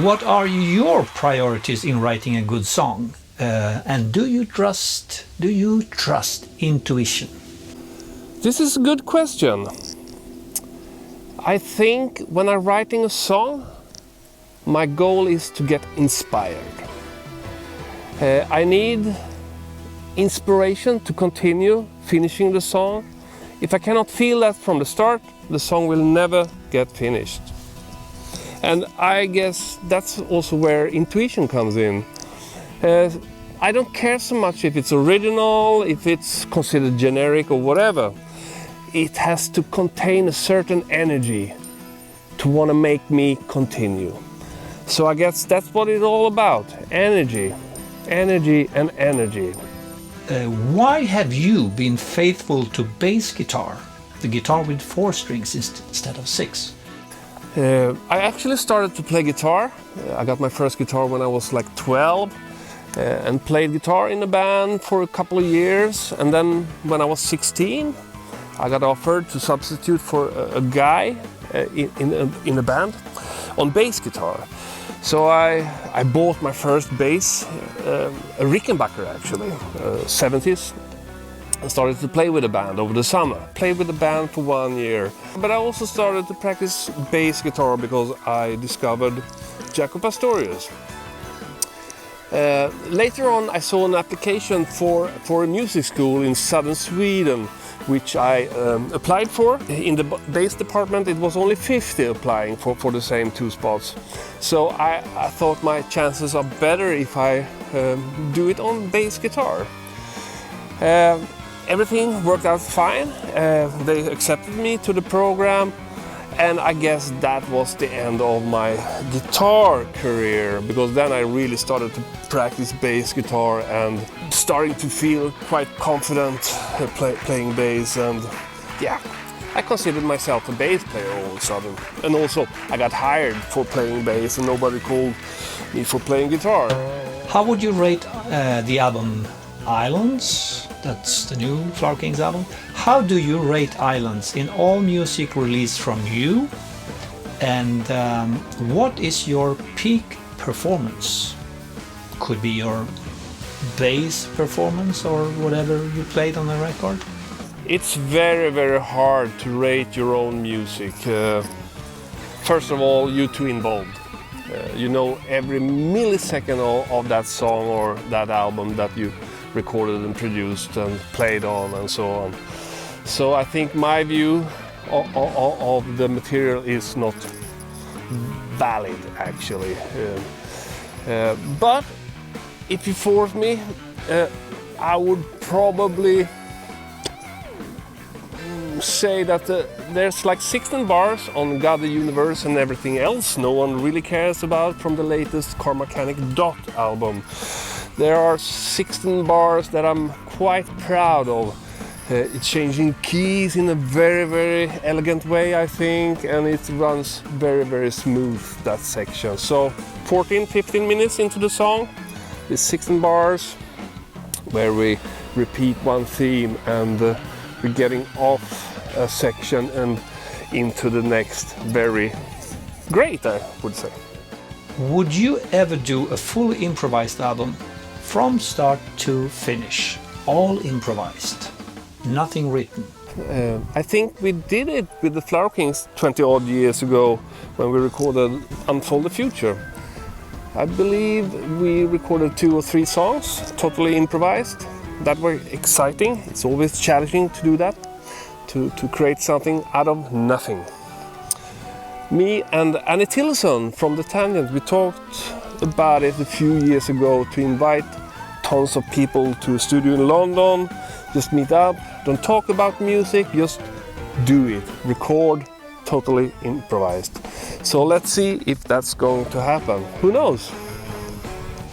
What are your priorities in writing a good song? And do you trust intuition? This is a good question. I think when I'm writing a song, my goal is to get inspired. I need inspiration to continue finishing the song. If I cannot feel that from the start, the song will never get finished. And I guess that's also where intuition comes in. I don't care so much if it's original, if it's considered generic or whatever. It has to contain a certain energy to want to make me continue. So I guess that's what it's all about. Energy. Energy and energy. Why have you been faithful to bass guitar, the guitar with 4 strings instead of 6? I actually started to play guitar. I got my first guitar when I was like 12 and played guitar in a band for a couple of years. And then when I was 16, I got offered to substitute for a guy in a band on bass guitar. So I bought my first bass, a Rickenbacker actually, 70s. I started to play with a band over the summer. Played with the band for 1 year. But I also started to practice bass guitar because I discovered Jaco Pastorius. Later on I saw an application for a music school in southern Sweden, which I applied for. In the bass department it was only 50 applying for the same 2 spots. So I thought my chances are better if I do it on bass guitar. Everything worked out fine. They accepted me to the program, and I guess that was the end of my guitar career, because then I really started to practice bass guitar and starting to feel quite confident playing bass. And yeah, I considered myself a bass player all of a sudden. And also I got hired for playing bass and nobody called me for playing guitar. How would you rate the album Islands? That's the new Flower Kings album. How do you rate Islands in all music released from you? And what is your peak performance? Could be your bass performance or whatever you played on the record. It's very, very hard to rate your own music. First of all, you two involved. You know every millisecond of that song or that album that you recorded and produced and played on and so on. So I think my view of the material is not valid actually. But if you force me, I would probably say that there's like 16 bars on God, the Universe and Everything Else no one really cares about from the latest Car Mechanic Dot album. There are 16 bars that I'm quite proud of. It's changing keys in a very, very elegant way, I think, and it runs very, very smooth, that section. So 14-15 minutes into the song, it's 16 bars where we repeat one theme and we're getting off a section and into the next. Very great, I would say. Would you ever do a fully improvised album from start to finish, all improvised, nothing written? I think we did it with the Flower Kings 20 odd years ago when we recorded Unfold the Future. I believe we recorded 2 or 3 songs, totally improvised. That were exciting. It's always challenging to do that, to create something out of nothing. Me and Annie Tillson from The Tangent, we talked about it a few years ago to invite tons of people to a studio in London, just meet up, don't talk about music, just do it, record, totally improvised. So let's see if that's going to happen. Who knows?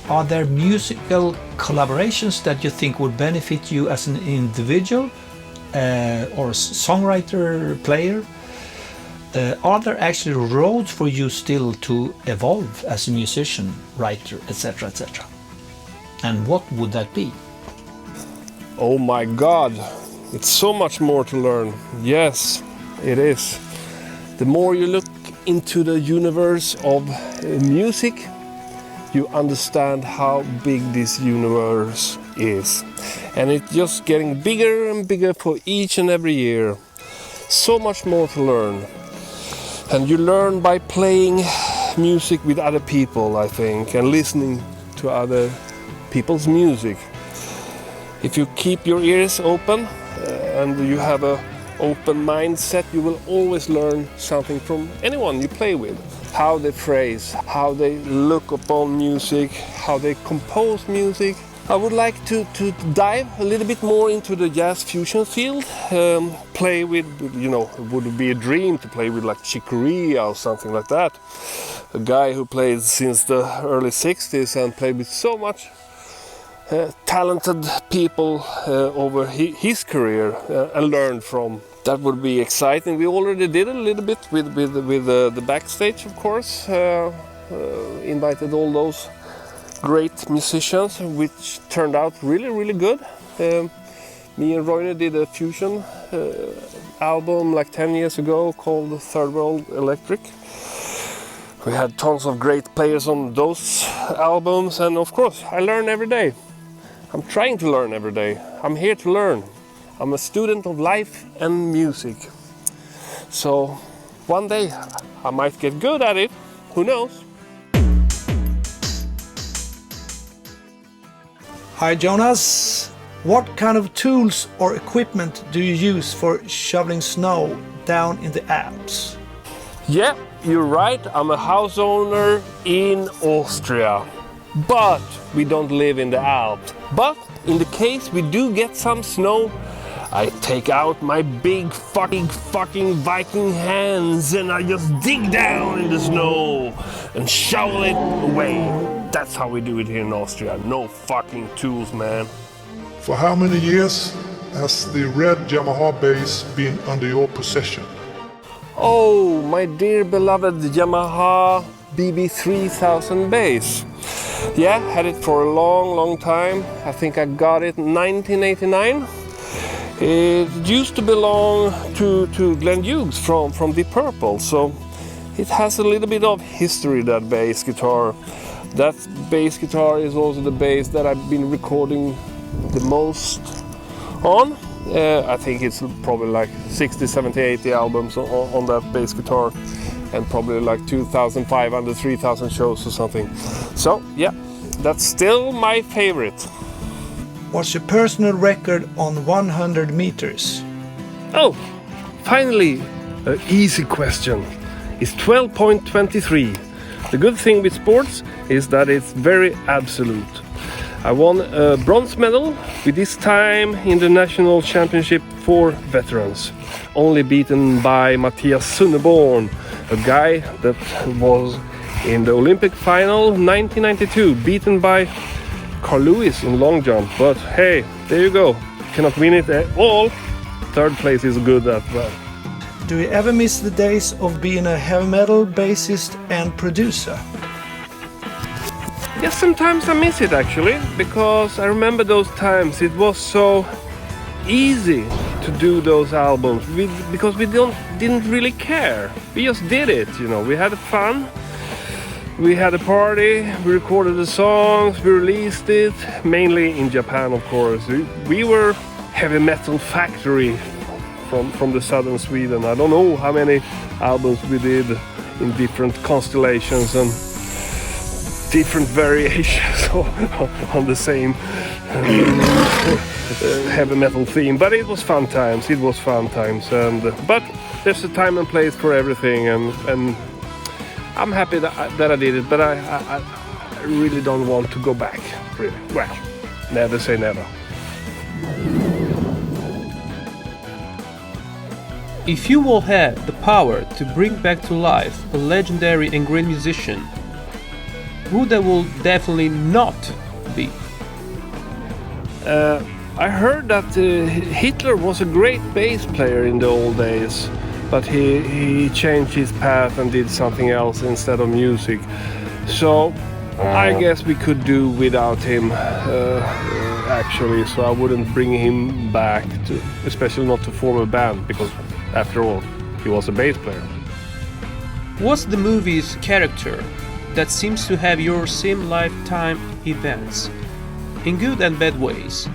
Are there musical collaborations that you think would benefit you as an individual or songwriter, player? Are there actually roads for you still to evolve as a musician, writer, etc., etc.? And what would that be? Oh my God, it's so much more to learn. Yes, it is. The more you look into the universe of music, you understand how big this universe is. And it's just getting bigger and bigger for each and every year. So much more to learn. And you learn by playing music with other people, I think, and listening to other people's music. If you keep your ears open and you have an open mindset, you will always learn something from anyone you play with. How they phrase, how they look upon music, how they compose music. I would like to dive a little bit more into the jazz fusion field. Play with, you know, it would be a dream to play with like Chick Corea or something like that. A guy who played since the early 60s and played with so much talented people over his career and learned from. That would be exciting. We already did a little bit with the backstage, of course. Invited all those great musicians, which turned out really, really good. Me and Roine did a fusion album like 10 years ago called Third World Electric. We had tons of great players on those albums, and of course I learn every day. I'm trying to learn every day. I'm here to learn. I'm a student of life and music. So one day I might get good at it, who knows? Hi Jonas, what kind of tools or equipment do you use for shoveling snow down in the Alps? Yeah, you're right, I'm a house owner in Austria. But we don't live in the Alps. But in the case we do get some snow, I take out my big fucking Viking hands and I just dig down in the snow and shovel it away. That's how we do it here in Austria. No fucking tools, man. For how many years has the red Yamaha bass been under your possession? Oh, my dear beloved Yamaha BB3000 bass. Yeah, had it for a long time. I think I got it in 1989. It used to belong to Glenn Hughes from Deep Purple, so it has a little bit of history, that bass guitar. That bass guitar is also the bass that I've been recording the most on. I think it's probably like 60, 70, 80 albums on that bass guitar, and probably like 2,500, 3,000 shows or something. So yeah, that's still my favorite. What's your personal record on 100 meters? Oh, finally, an easy question. It's 12.23. The good thing with sports is that it's very absolute. I won a bronze medal with this time in the national championship for veterans, only beaten by Mattias Sunneborn, a guy that was in the Olympic final 1992, beaten by Carl Lewis in long jump. But hey, there you go. Cannot win it at all. Third place is good as well. Do you ever miss the days of being a heavy metal bassist and producer? Yes, sometimes I miss it actually, because I remember those times. It was so easy to do those albums because we didn't really care. We just did it, you know. We had fun. We had a party, we recorded the songs, we released it, mainly in Japan, of course. We were heavy metal factory from the southern Sweden. I don't know how many albums we did in different constellations and different variations on the same heavy metal theme. But it was fun times, but there's a time and place for everything, and I'm happy that I did it, but I really don't want to go back, really. Well, never say never. If you will have the power to bring back to life a legendary and great musician, who that will definitely not be? I heard that Hitler was a great bass player in the old days, but he changed his path and did something else instead of music. So I guess we could do without him, actually, so I wouldn't bring him back, especially not to form a band, because after all, he was a bass player. What's the movie's character that seems to have your same lifetime events, in good and bad ways?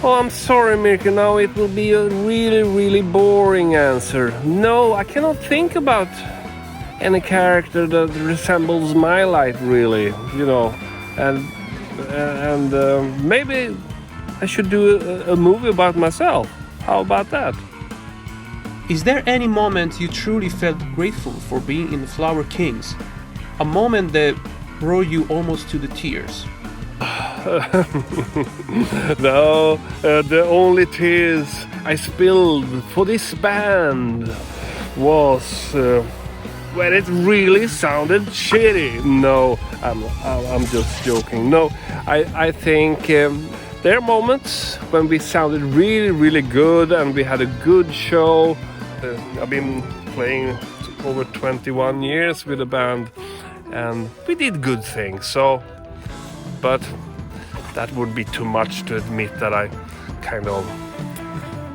Oh, I'm sorry, Mirko. Now it will be a really boring answer. No, I cannot think about any character that resembles my life, really. You know, and maybe I should do a movie about myself. How about that? Is there any moment you truly felt grateful for being in the Flower Kings? A moment that brought you almost to the tears? No, the only tears I spilled for this band was when it really sounded shitty. No, I'm just joking. No, I think there are moments when we sounded really good and we had a good show. I've been playing over 21 years with a band and we did good things. So, but that would be too much to admit that I kind of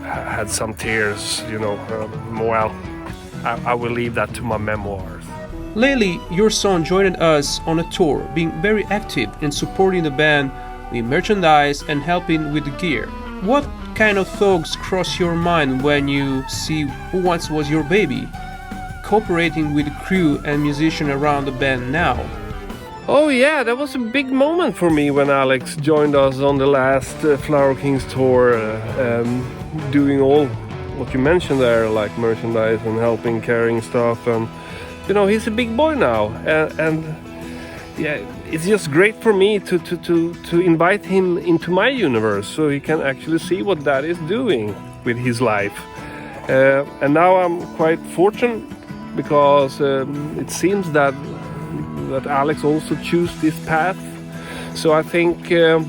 had some tears, you know. Well, I will leave that to my memoirs. Lately, your son joined us on a tour, being very active in supporting the band with merchandise and helping with the gear. What kind of thoughts cross your mind when you see who once was your baby cooperating with the crew and musicians around the band now? Oh yeah, that was a big moment for me when Alex joined us on the last Flower Kings tour, doing all what you mentioned there, like merchandise and helping carrying stuff, and you know, he's a big boy now, and yeah, it's just great for me to invite him into my universe so he can actually see what Dad is doing with his life. And now I'm quite fortunate because it seems that Alex also chose this path. So I think it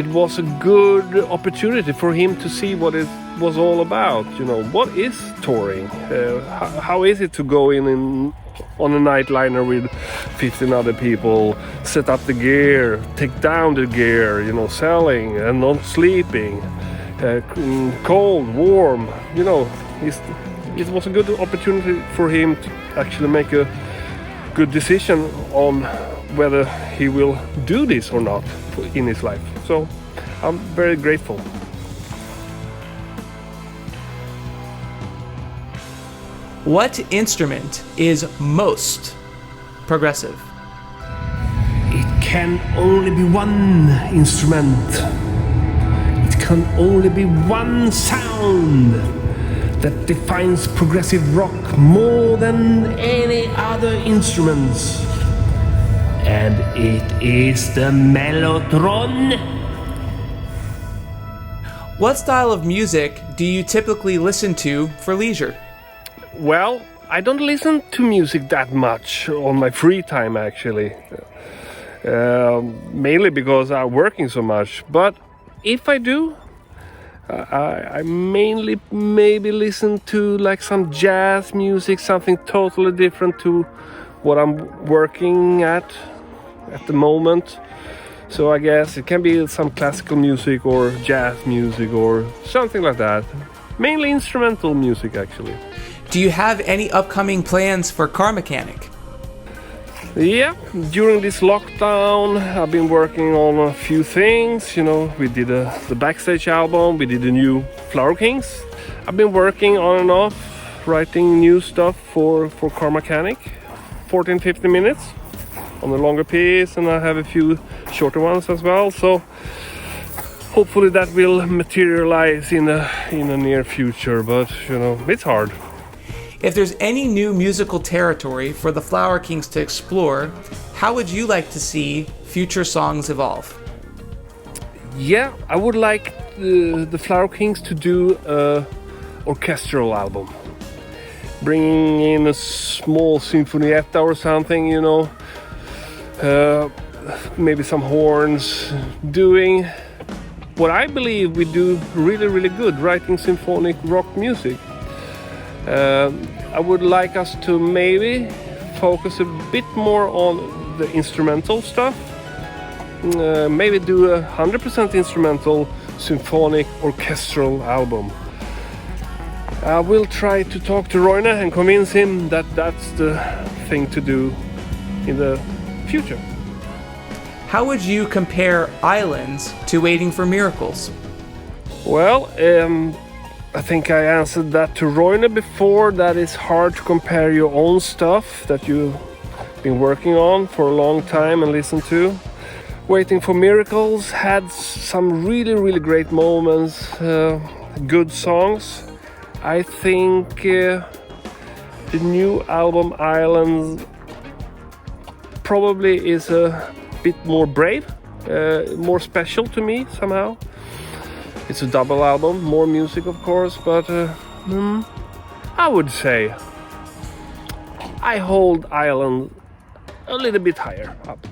was a good opportunity for him to see what it was all about. You know, what is touring? How is it to go in on a nightliner with 15 other people, set up the gear, take down the gear, you know, selling and not sleeping, cold, warm, you know. It was a good opportunity for him to actually make a good decision on whether he will do this or not in his life. So I'm very grateful. What instrument is most progressive? It can only be one instrument. It can only be one sound that defines progressive rock more than any other instruments. And it is the mellotron. What style of music do you typically listen to for leisure? Well, I don't listen to music that much on my free time, actually. Mainly because I'm working so much. But if I do, I mainly maybe listen to like some jazz music, something totally different to what I'm working at the moment. So I guess it can be some classical music or jazz music or something like that. Mainly instrumental music, actually. Do you have any upcoming plans for Car Mechanic? Yeah, during this lockdown I've been working on a few things. You know, we did the Backstage album, we did the new Flower Kings. I've been working on and off, writing new stuff for Car Mechanic, 14-15 minutes on a longer piece, and I have a few shorter ones as well. So hopefully that will materialize in the near future, but you know, it's hard. If there's any new musical territory for the Flower Kings to explore, how would you like to see future songs evolve? Yeah, I would like the Flower Kings to do an orchestral album. Bringing in a small sinfonietta or something, you know. Maybe some horns. Doing what I believe we do really good, writing symphonic rock music. I would like us to maybe focus a bit more on the instrumental stuff. Maybe do a 100% instrumental symphonic orchestral album. I will try to talk to Roine and convince him that that's the thing to do in the future. How would you compare Islands to Waiting for Miracles? Well, I think I answered that to Roine before. That it's hard to compare your own stuff that you've been working on for a long time and listen to. Waiting for Miracles had some really great moments, good songs. I think the new album Islands probably is a bit more brave, more special to me somehow. It's a double album, more music of course, but I would say I hold Island a little bit higher up.